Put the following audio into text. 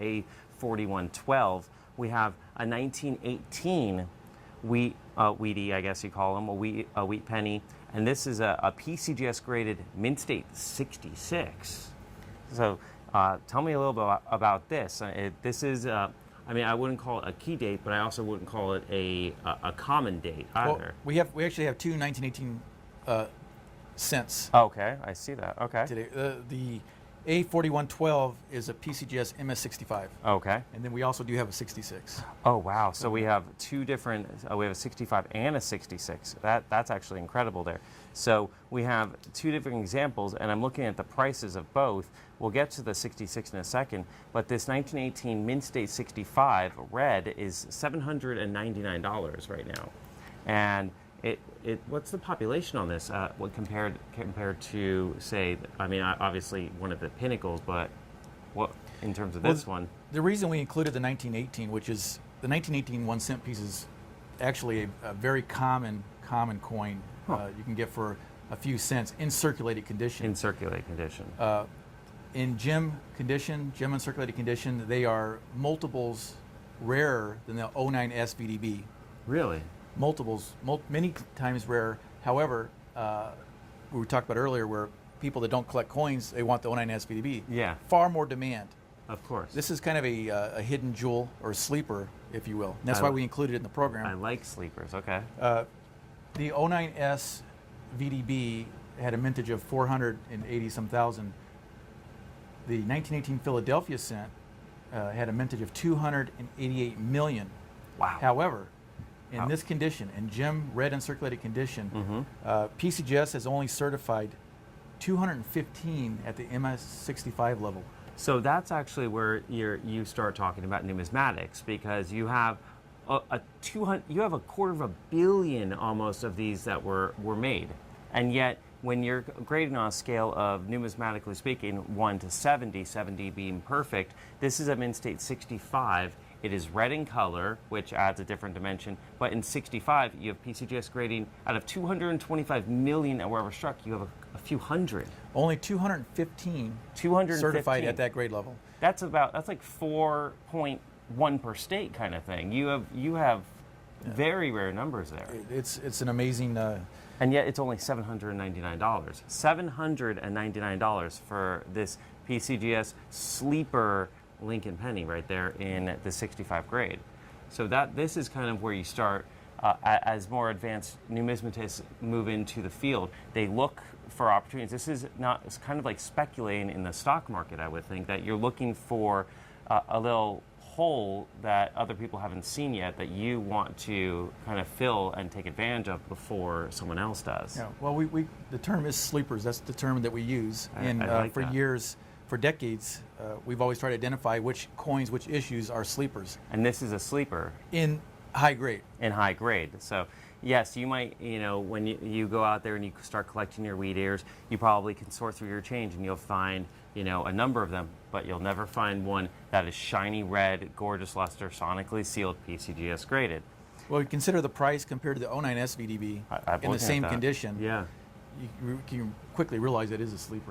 A4112. We have a 1918 Wheatie, I guess you call them, a wheat penny, and this is a PCGS graded Mint State 66. So tell me a little bit about this. This is, I mean, I wouldn't call it a key date, but I also wouldn't call it a common date either. Well, we actually have two 1918 cents. Okay, I see that. Okay. Today, the A4112 is a PCGS MS65. Okay. And then we also do have a 66. Oh wow! So we have two different. We have a 65 and a 66. That's actually incredible there. So we have two different examples, and I'm looking at the prices of both. We'll get to the 66 in a second, but this 1918 Mint State 65 red is $799 right now, and what's the population on this? What compared to, say, I mean, obviously one of the pinnacles, but what in terms of this one? The reason we included the 1918, which is the 1918 1 cent piece, is actually a very common coin. You can get for a few cents in circulated condition. In circulated condition. In gem uncirculated condition, they are multiples rarer than the 09S VDB. Really? Multiples, many times rarer. However, we talked about earlier where people that don't collect coins, they want the 09S VDB. Yeah. Far more demand. Of course. This is kind of a hidden jewel or a sleeper, if you will. And that's why we included it in the program. I like sleepers. Okay. The 09S VDB had a mintage of 480-some thousand. The 1918 Philadelphia cent had a mintage of 288 million. Wow. However, in this condition, in gem red uncirculated condition, PCGS has only certified 215 at the MS65 level. So that's actually where you start talking about numismatics, because you have a $250 million almost of these that were made, and yet when you're grading on a scale of, numismatically speaking, 1 to 70, 70 being perfect, this is a Mint State 65. It is red in color, which adds a different dimension, but in 65, you have PCGS grading out of 225 million that were ever struck, you have a few hundred. Only 215 certified at that grade level. That's like 4.1 per state kind of thing. You have very rare numbers there. It's an amazing. And yet it's only $799. $799 for this PCGS sleeper Lincoln penny right there in the 65 grade. So this is kind of where you start as more advanced numismatists move into the field. They look for opportunities. It's kind of like speculating in the stock market, I would think, that you're looking for a little hole that other people haven't seen yet that you want to kind of fill and take advantage of before someone else does. Yeah, well, the term is sleepers. That's the term that we use. And for years, for decades, we've always tried to identify which coins, which issues are sleepers. And this is a sleeper. In high grade. In high grade. So yes, you might, when you go out there and you start collecting your wheat ears, you probably can sort through your change and you'll find, a number of them, but you'll never find one that is shiny red, gorgeous luster, sonically sealed, PCGS graded. Well, you consider the price compared to the 09S VDB in the same condition. Yeah. You can quickly realize it is a sleeper.